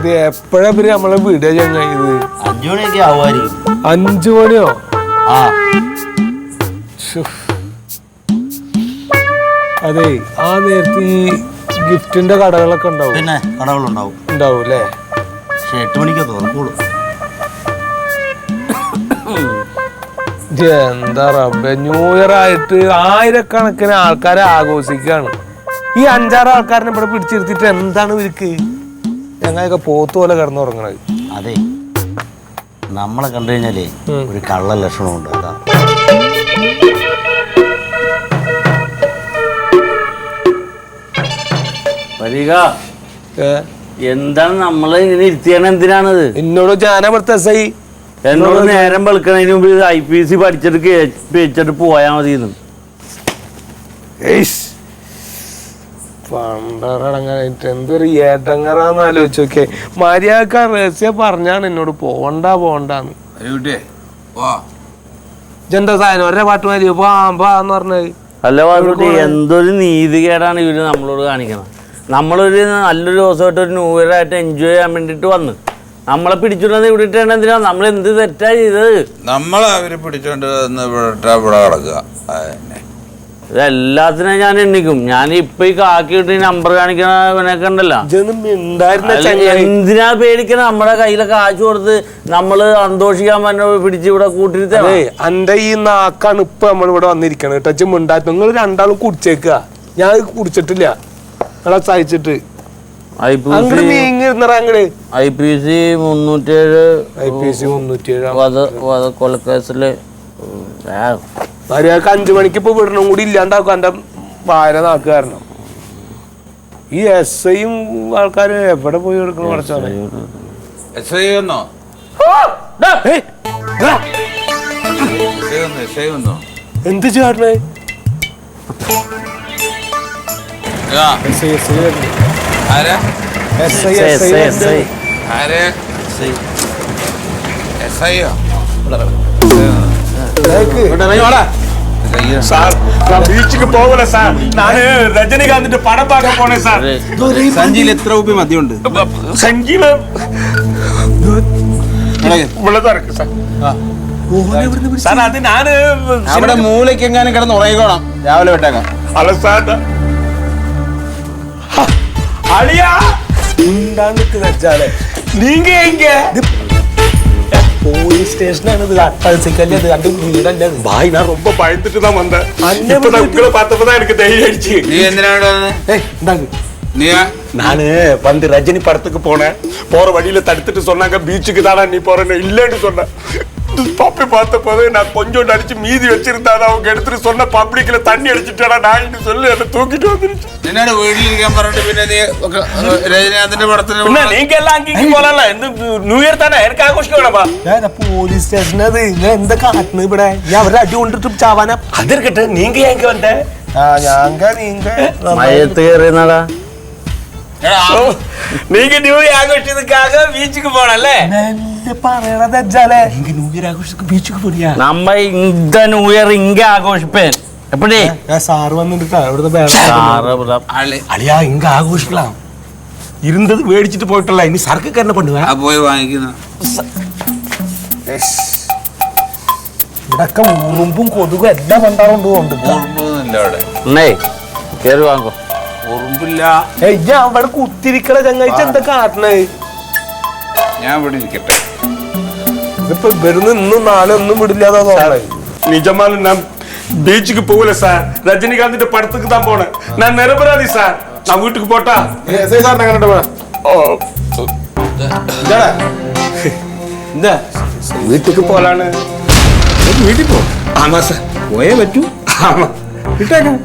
ഇത് എപ്പോഴാ ഇവര് നമ്മളെ വീഡിയോ ചങ്ങായി? 5 മണിയൊക്കെ ആവുമായിരിക്കും. 5 മണിയോ? ആ അതെ, ആ നേരത്തെ ഈ ഗിഫ്റ്റിന്റെ കടകളൊക്കെ ഉണ്ടാവും. പിന്നെ കടകളുണ്ടാവും. ഉണ്ടാവും അല്ലേ? പക്ഷെ 8 മണിക്ക് തുറക്കുള്ളൂ. എന്താ റബ്ബേ, ന്യൂ ഇയർ ആയിട്ട് ആയിരക്കണക്കിന് ആൾക്കാരെ ആഘോഷിക്കാണ്. ഈ 5-6 ആൾക്കാരനെ ഇവിടെ പിടിച്ചിരുത്തിട്ട് എന്താണ് ഇവർക്ക്? ഞങ്ങളൊക്കെ പോത്ത് പോലെ കിടന്നുറങ്ങണത്. അതെ, നമ്മളെ കണ്ടു കഴിഞ്ഞാലേ ഒരു കള്ള ലക്ഷണമുണ്ട്. അതാ വരിക. എന്താണ് നമ്മളെ ഇങ്ങനെ ഇരുത്തിയാണ്? എന്തിനാണത്? എന്നോട് ജാനപ്പെടുത്ത SI എന്നോട് നേരം വെളുക്കണതിന് മുമ്പ് IPC പഠിച്ചിട്ട് വെച്ചിട്ട് പോയാ മതി. പണ്ടറടങ്ങാനായിട്ട് എന്തൊരു ഏട്ടങ്ങറാന്ന് ആലോചിച്ച് നോക്കിയേ. മര്യാദക്കാർ രഹസ്യം പറഞ്ഞാണ് എന്നോട് പോണ്ടാന്ന്. എന്താ സാധനം ഒരേ പാട്ട് മതി പാമ്പാന്ന് പറഞ്ഞത്? അല്ല പാട്ടുട്ടി, എന്തൊരു നീതികേടാണ് ഇവര് നമ്മളോട് കാണിക്കണം. നമ്മളൊരു നല്ലൊരു ദിവസമായിട്ട് ഒരു ന്യൂ ഇയർ ആയിട്ട് എൻജോയ് ചെയ്യാൻ വേണ്ടിട്ട് വന്ന് നമ്മളെ പിടിച്ചോണ്ട് ഇവിടെ ഇട്ടേണ്ട എന്തിനാ? നമ്മൾ എന്ത് തെറ്റാ ചെയ്തത്? നമ്മളെ അവര് പിടിച്ചോണ്ട് ഇവിടെ കിടക്കുക. ഇതെല്ലാത്തിനും ഞാൻ എണ്ണിക്കും. ഞാൻ ഇപ്പൊ ഈ കാക്കിട്ട് നമ്പർ കാണിക്കണവനൊക്കെ ഉണ്ടല്ലോ, എന്തിനാ പേടിക്കണ? നമ്മുടെ കയ്യിലെ കാശ് കൊടുത്ത് നമ്മള് സന്തോഷിക്കാൻ പറഞ്ഞ പിടിച്ച് ഇവിടെ കൂട്ടിരുത്തേ. എന്റെ ഈ നാക്കാണ് ഇപ്പൊ നമ്മളിവിടെ വന്നിരിക്കണത്. ടച്ച് മിണ്ടായിട്ട് നിങ്ങൾ രണ്ടാളും കുടിച്ചേക്കുക. ഞാൻ കുടിച്ചിട്ടില്ല, നിങ്ങളെ സഹിച്ചിട്ട്. IPC 307 വധക്കൊലക്കേസില് മര്യാദക്ക് 5 മണിക്ക് ഇപ്പൊ വിടണം കൂടി ഇല്ലാണ്ടാക്കും എന്റെ ഭാര്യ നാക്ക് കാരണം. ഈ SIയും ആൾക്കാര് എവിടെ പോയി എടുക്കണം? കുറച്ചാണ് എന്ത് ചേട്ടനെ ബീച്ചിക്ക് പോകല സാർ. ഞാന് രജനികാന്തിന്റെ പടം പാക്കാൻ പോണേ സാർ. സഞ്ചിയിൽ എത്ര രൂപ മതിയുണ്ട്? സഞ്ചിയില് സാർ അത് ഞാന് അവിടെ മൂലയ്ക്ക് എങ്ങാനും കിടന്ന് ഉറങ്ങിക്കോണം. രാവിലെ വിട്ടേക്കാം. അല്ല സാർ, അളിയാ നീങ്ക പോലീസ് സ്റ്റേഷനാണ് ഇത്. അട്ടൽസിക്കല്ലേ ഇത്? കണ്ട് വീടല്ലേ ഭായ്? ഞാൻ ரொம்ப பயந்துட்டு தான் வந்தேன். இப்பதான் உங்களை பார்த்தப்பதான் எனக்கு தைரியம் ஆயிடுச்சு. നീ എന്തിനാണ് நானு வந்து ரஜினி படத்துக்கு போனேன். போற வழியில தடுத்துட்டு சொன்னாங்க பீச்சுக்கு தானே நீ போறேன்னு. இல்லைன்னு சொன்னேன். தப்பி பார்த்த போது நான் கொஞ்சோண்டு அடிச்சு மீதி வச்சிருந்தாங்க. அவங்க எடுத்துட்டு சொன்ன பப்ளிக்ல தண்ணி அடிச்சுட்டாடா நாயின்னு சொல்லி என்ன தூக்கிட்டு வந்துருச்சு. നിന്നോട് വീട്ടിലിരിക്കാൻ പറഞ്ഞിട്ട് പിന്നെ നീ രജനീകാന്തിന്റെ പടത്തിന് நீங்க எல்லாம் அங்கேயும் போலாம். ന്യൂ ഇയർ തന്നെ എനിക്ക് ആഘോഷിക്കണപ്പാ. പോലീസ് സ്റ്റേഷൻ അത് എന്താ കാട്ടുന്നത് ഇവിടെ? ഞാൻ അവരുടെ അടി കൊണ്ടിട്ട് ചാവാനാ. അതിരിക്കട്ടെ, നീങ്ക എങ്ക വന്നേ? മയത്ത് കയറിയെന്നാടാ. நீங்க நியூ இயர் ஆഘോഷിച്ചதுக்காக பீச்சுக்கு போனല്ലേ? പറയണത് ന്യൂ ഇയർ ആഘോഷിക്ക് ബീച്ചുക്ക് പോടിയാ. നമ്മ இந்த ന്യൂ ഇയർ ഇങ്ക ആഘോഷിപ്പേൻ എപ്പടി? സാറ് വന്നിട്ടാ ഇവിടുത്തെ അളിയാ ഇങ്ക ആഘോഷിക്കലാം. ഇരുന്നത് മേടിച്ചിട്ട് പോയിട്ടല്ല, ഇനി സർക്കൊക്കെ തന്നെ കൊണ്ടുപോവാ. പോയി വാങ്ങിക്കുന്ന ഇവിടൊക്കെ ഉറുമ്പും കൊതുകും എല്ലാം ഉണ്ടാവുന്നുണ്ട്. ഉറുമ്പൊന്നുമില്ല അവിടെ. കേറി വാങ്ങോ. ഉറുമ്പില്ല. ഞാൻ അവിടെ കുത്തിരിക്കണ ചങ്ങാഴ്ച എന്താ കാട്ടണേ? ഞാൻ ഇവിടെ ഇരിക്കട്ടെ. ഇതിപ്പോ വരുന്ന ഇന്നും നാളെ ഒന്നും വിടില്ലാതെ നിജമാലും ഞാൻ ബീച്ചുക്ക് പോകില്ല സാർ. രജനികാന്തിന്റെ പടத்துக்கு தான் போனேன். நான் நிரபராதி சார். நான் வீட்டுக்கு போட்டா വീട്ടിക്ക് പോലാണ്. വീട്ടിൽ പോ. ആമാ സാർ പോയേ പറ്റൂ. ആമാ വിട്ടേക്കാം.